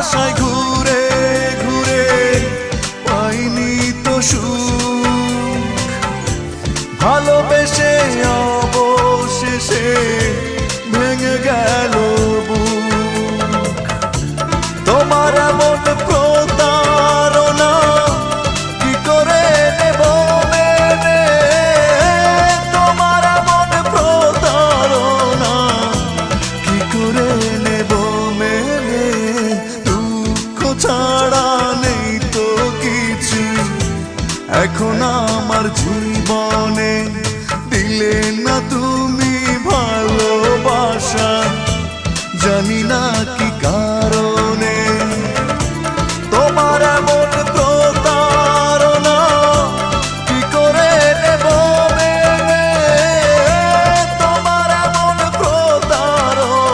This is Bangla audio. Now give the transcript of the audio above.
আশায় ঘুরে ঘুরে পাইনি তো সুখ, ভালোবেসে অবশেষে ভেঙে গেল বুক। তোমার এমন প্রতারণা কি করে নেব মেনে, তোমার এমন প্রতারণা কি করে নেব মেনে, দুঃখ ছাড়া নেই তো কিছু এখন আমার জীবনে, দিলে না তুমি ভালোবাসা, জানি না কি